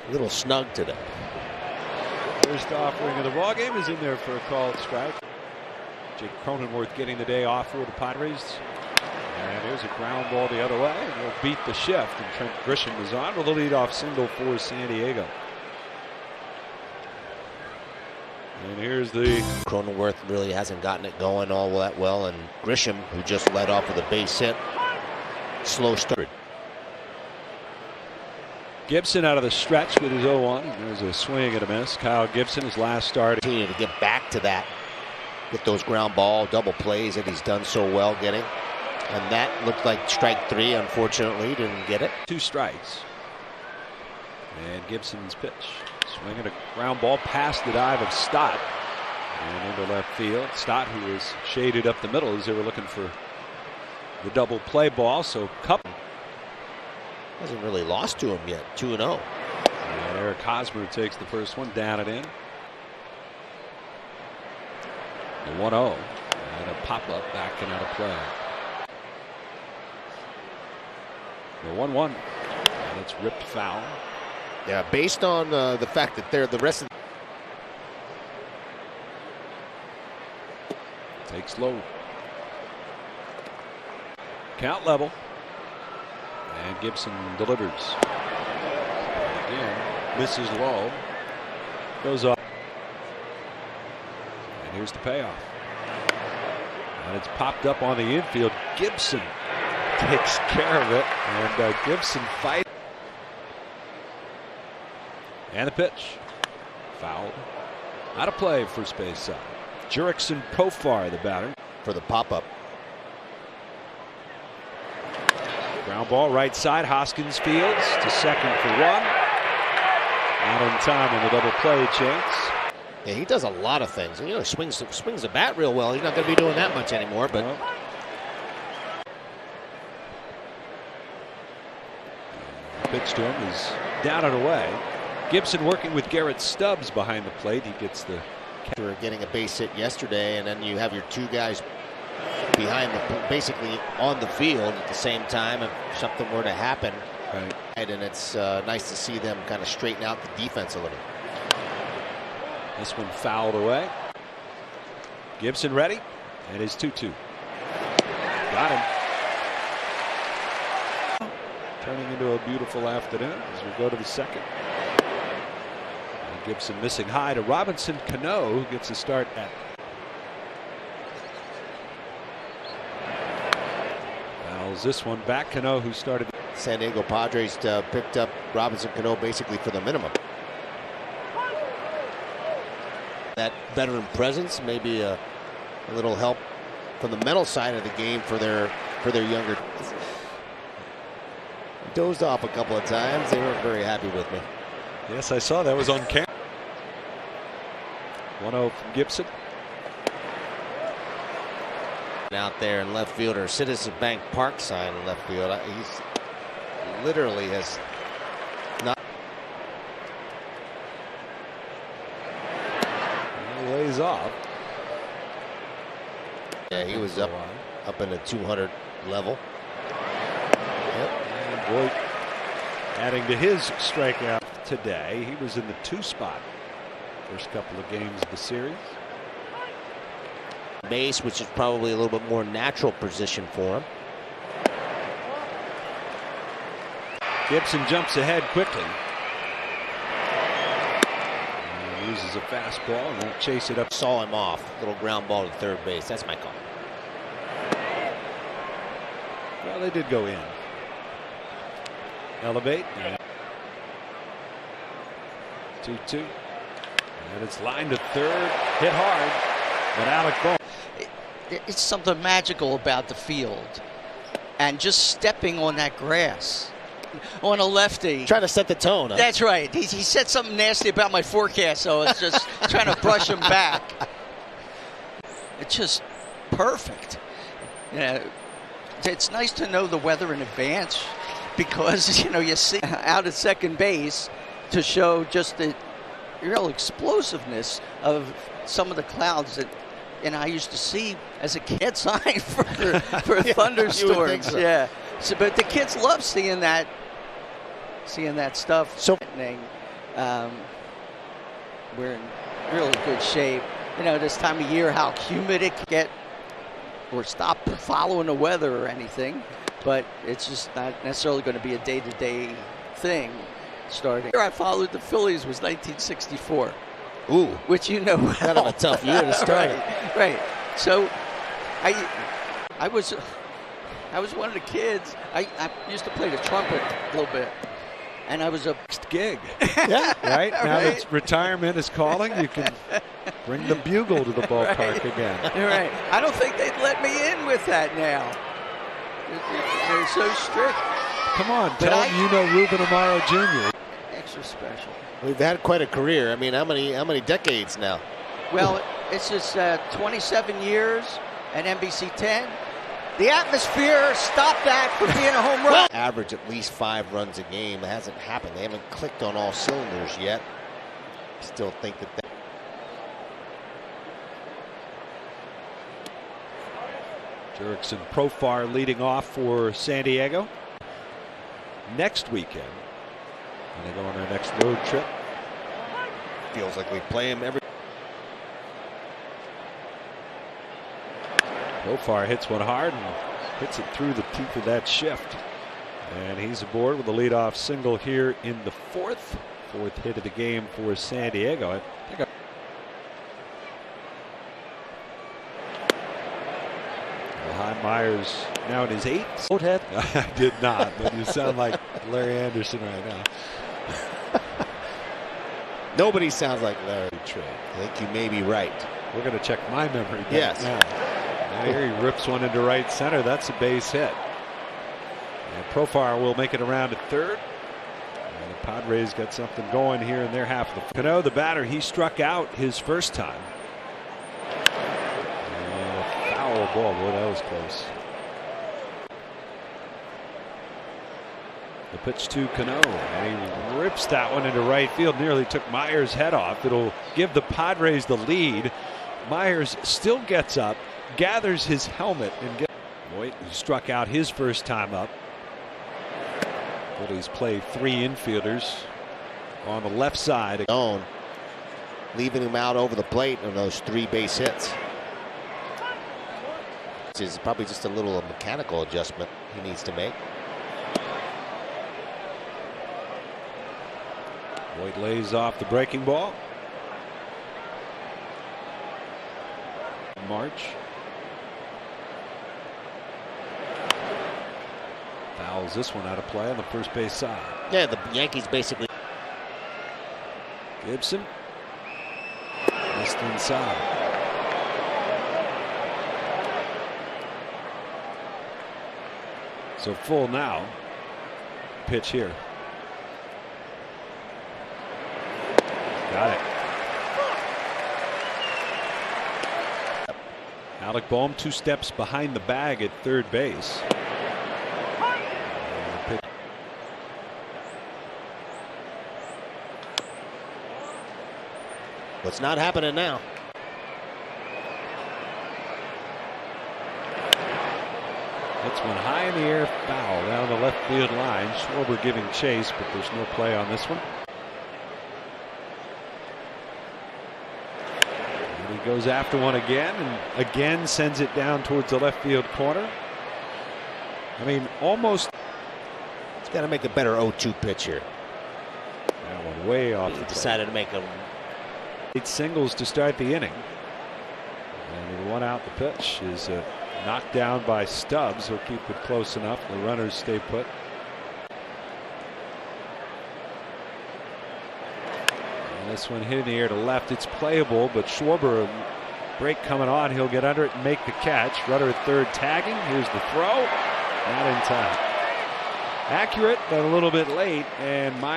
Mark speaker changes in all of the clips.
Speaker 1: A little snug today.
Speaker 2: First offering of the ball game is in there for a called strike. Jake Cronenworth getting the day off for the Padres. And here's a ground ball the other way. And he'll beat the shift. And Trent Grisham is on with a leadoff single for San Diego. And here's the
Speaker 1: Cronenworth really hasn't gotten it going all that well. And Grisham, who just led off with a base hit. Slow start.
Speaker 2: Gibson out of the stretch with his 0-1. There's a swing and a miss. Kyle Gibson, his last start.
Speaker 1: Continue to get back to that. Get those ground ball double plays that he's done so well getting. And that looked like strike 3. Unfortunately, didn't get it.
Speaker 2: 2 strikes. And Gibson's pitch. Swinging a ground ball past the dive of Stott. And into left field. Stott, who was shaded up the middle as they were looking for the double play ball. So Cup
Speaker 1: hasn't really lost to him yet. 2-0.
Speaker 2: And Eric Hosmer takes the first one, down and in. The 1-0. And a pop-up back and out of play. The 1-1. And it's ripped foul.
Speaker 1: Yeah, based on the fact that they're the rest of
Speaker 2: takes low. Count level. And Gibson delivers. Again, misses low. Goes up. And here's the payoff. And it's popped up on the infield. Gibson takes care of it. And Gibson fights. And the pitch. Fouled. Out of play, first base side. Jurickson Profar, the batter.
Speaker 1: For the pop-up.
Speaker 2: Ground ball right side. Hoskins fields to second for 1. Out in time on the double play chance.
Speaker 1: Yeah, he does a lot of things. You know, he swings the bat real well. He's not going to be doing that much anymore. But
Speaker 2: pitch to him is down and away. Gibson working with Garrett Stubbs behind the plate. He gets the
Speaker 1: getting a base hit yesterday, and then you have your 2 guys behind basically on the field at the same time if something were to happen.
Speaker 2: Right.
Speaker 1: And it's nice to see them kind of straighten out the defense a little.
Speaker 2: This one fouled away. Gibson ready, and his 2-2. Got him. Turning into a beautiful afternoon as we go to the second. And Gibson missing high to Robinson Cano, who gets a start at. Fouls this one back. Cano, who started.
Speaker 1: San Diego Padres picked up Robinson Cano basically for the minimum. That veteran presence, maybe a little help from the mental side of the game for their younger. Dozed off a couple of times. They weren't very happy with me.
Speaker 2: Yes, I saw that was on camera. 1-0 from Gibson.
Speaker 1: Out there in left field, or Citizens Bank Park sign in left field. He's literally has not.
Speaker 2: He lays off.
Speaker 1: Yeah, he was up in the 200 level. Yep.
Speaker 2: And Voit adding to his strikeout today. He was in the 2 spot first couple of games of the series.
Speaker 1: Base, which is probably a little bit more natural position for him.
Speaker 2: Gibson jumps ahead quickly. And loses a fastball and won't chase it up.
Speaker 1: Saw him off. Little ground ball to third base. That's my call.
Speaker 2: Well, they did go in. Elevate. 2-2. And it's lined to third. Hit hard. But Alec Bohm.
Speaker 3: It's something magical about the field. And just stepping on that grass. On a lefty.
Speaker 1: Trying to set the tone. Huh?
Speaker 3: That's right. He said something nasty about my forecast, so I was just trying to brush him back. It's just perfect. Yeah, it's nice to know the weather in advance because, you know, you see out at second base to show just the real explosiveness of some of the clouds that I used to see as a kid sign for
Speaker 1: Yeah,
Speaker 3: thunderstorms.
Speaker 1: so.
Speaker 3: Yeah. So, but the kids love seeing that stuff.
Speaker 1: So
Speaker 3: we're in really good shape. You know, this time of year, how humid it can get, or stop following the weather or anything, but it's just not necessarily going to be a day-to-day thing starting. I followed the Phillies was 1964.
Speaker 1: Ooh,
Speaker 3: which you know well.
Speaker 1: Kind of a tough year to start.
Speaker 3: Right. So I was one of the kids. I used to play the trumpet a little bit, and I was a
Speaker 2: gig. Yeah, right. Now that retirement is calling, you can bring the bugle to the ballpark again.
Speaker 3: Right. I don't think they'd let me in with that now. They're so strict.
Speaker 2: Come on, tell them you know Ruben Amaro Jr.
Speaker 3: Extra special.
Speaker 1: We've had quite a career. I mean, how many decades now?
Speaker 3: Well, it's just 27 years at NBC 10. The atmosphere stopped that from being a home run.
Speaker 1: Average at least 5 runs a game. It hasn't happened. They haven't clicked on all cylinders yet. Still think that.
Speaker 2: Jurickson Profar leading off for San Diego. Next weekend, when they go on their next road trip.
Speaker 1: Feels like we play him every.
Speaker 2: Profar hits one hard and hits it through the teeth of that shift. And he's aboard with a leadoff single here in the fourth hit of the game for San Diego. Myers now in his 8th. I did not, but you sound like Larry Anderson right now.
Speaker 1: Nobody sounds like Larry Trey. I think you may be right.
Speaker 2: We're going to check my memory back
Speaker 1: yes.
Speaker 2: now. Here he rips one into right center. That's a base hit. And Profar will make it around to third. And the Padres got something going here in their half of the. Cano, the batter, he struck out his first time. Oh, boy, that was close. The pitch to Cano, and he rips that one into right field. Nearly took Myers' head off. It'll give the Padres the lead. Myers still gets up, gathers his helmet, and gets. Voit, who struck out his first time up. Phillies play 3 infielders on the left side.
Speaker 1: Leaving him out over the plate on those 3 base hits. Is probably just a little mechanical adjustment he needs to make.
Speaker 2: Voit lays off the breaking ball. March. Fouls this one out of play on the first base side.
Speaker 1: Yeah, the Yankees basically.
Speaker 2: Gibson. Missed inside. So full now. Pitch here. Got it. Alec Bohm 2 steps behind the bag at third base.
Speaker 1: What's not happening now?
Speaker 2: Hits one high in the air, foul down the left field line. Schwarber giving chase, but there's no play on this one. And he goes after one again, and again sends it down towards the left field corner. I mean, almost.
Speaker 1: He's got to make a better 0-2 pitch here.
Speaker 2: That one way off.
Speaker 1: He decided to make a
Speaker 2: 8 singles to start the inning. And with 1 out, the pitch is knocked down by Stubbs. He'll keep it close enough. The runners stay put. And this one hit in the air to left. It's playable, but Schwarber, break coming on. He'll get under it and make the catch. Rudder at third tagging. Here's the throw. Not in time. Accurate, but a little bit late. And my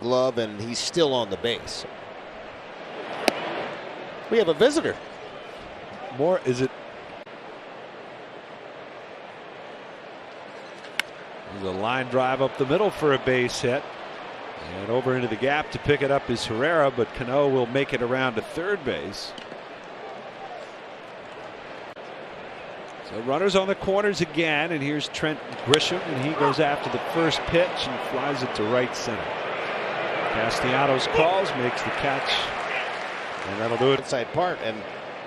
Speaker 1: glove, and he's still on the base. We have a visitor.
Speaker 2: More, is it? There's a line drive up the middle for a base hit. And over into the gap to pick it up is Herrera, but Cano will make it around to third base. So runners on the corners again, and here's Trent Grisham, and he goes after the first pitch and flies it to right center. Castellanos calls, makes the catch, and that'll do it.
Speaker 1: Inside part, and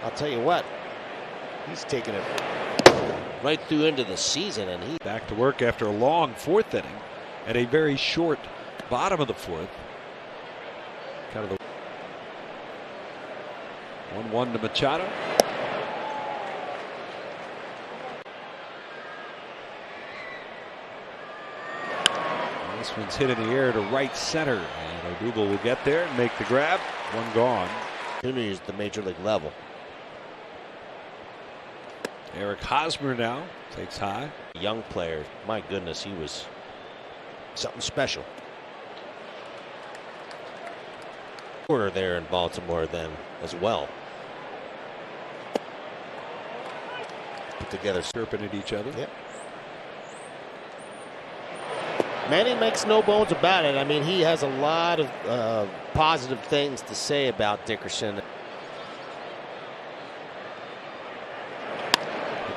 Speaker 1: I'll tell you what, he's taking it right through into the season, and he
Speaker 2: Back to work after a long fourth inning and a very short bottom of the fourth. Kind of the 1-1 to Machado. And this one's hit in the air to right center, and Odubel will get there and make the grab. One gone.
Speaker 1: opportunities at the major league level.
Speaker 2: Eric Hosmer now takes high.
Speaker 1: Young player, my goodness, he was something special. We're there in Baltimore then as well. Put together,
Speaker 2: Serpent at each other.
Speaker 1: Yep. Manny makes no bones about it. I mean, he has a lot of positive things to say about Dickerson.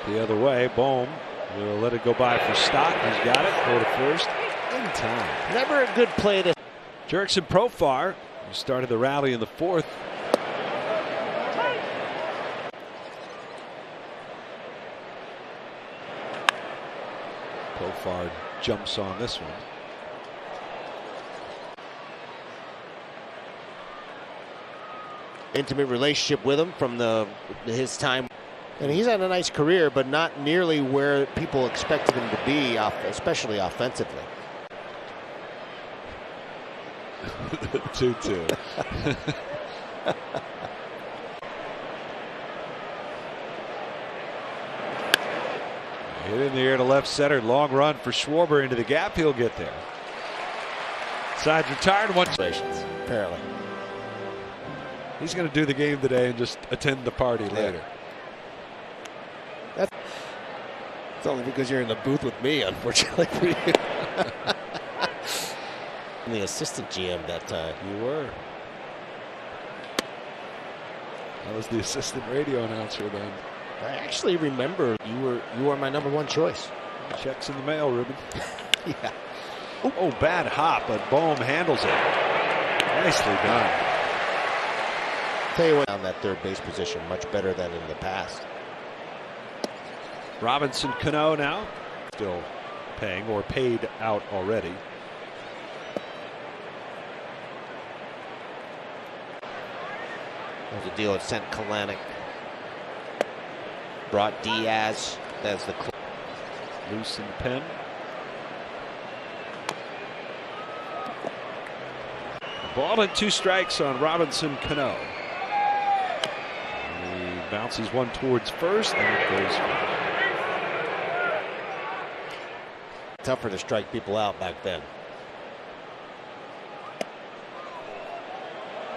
Speaker 2: The other way, Bohm will let it go by for Stott. He's got it. Go to first in time.
Speaker 1: Never a good play to.
Speaker 2: Jurickson Profar, who started the rally in the fourth. Profar jumps on this one.
Speaker 1: Intimate relationship with him from his time. And he's had a nice career, but not nearly where people expected him to be, especially offensively.
Speaker 2: 2-2. Hit in the air to left center. Long run for Schwarber into the gap. He'll get there. Side's retired. One.
Speaker 1: Apparently.
Speaker 2: He's going to do the game today and just attend the party later.
Speaker 1: It's only because you're in the booth with me, unfortunately for you. I'm the assistant GM that time.
Speaker 2: You were. I was the assistant radio announcer then.
Speaker 1: I actually remember you were my #1 choice.
Speaker 2: Checks in the mail, Ruben.
Speaker 1: Yeah.
Speaker 2: Oh, bad hop, but Bohm handles it. Nicely done.
Speaker 1: Tell you what, on that third base position, much better than in the past.
Speaker 2: Robinson Cano now still paying or paid out already.
Speaker 1: There's a deal that sent Kalanick. Brought Diaz as the
Speaker 2: Loose in the pen. Ball and 2 strikes on Robinson Cano. He bounces one towards first, and it goes.
Speaker 1: Tougher to strike people out back then.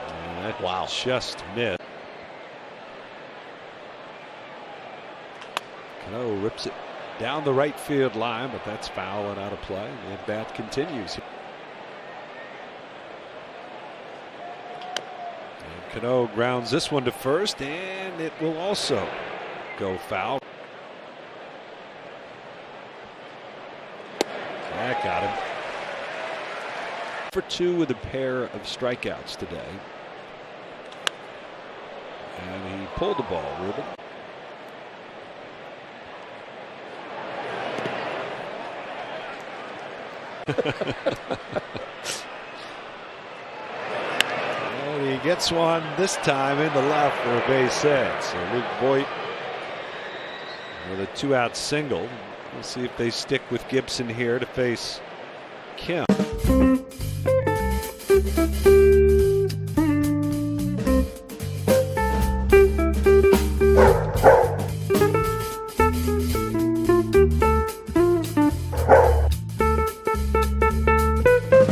Speaker 2: And that
Speaker 1: Wow.
Speaker 2: Just missed. Cano rips it down the right field line, but that's foul and out of play. The at-bat continues. And Cano grounds this one to first, and it will also go foul. That got him. For 2 with a pair of strikeouts today. And he pulled the ball, Ruben. And he gets one this time in the left for a base hit. So Luke Voit with a 2-out single. We'll see if they stick with Gibson here to face Kim.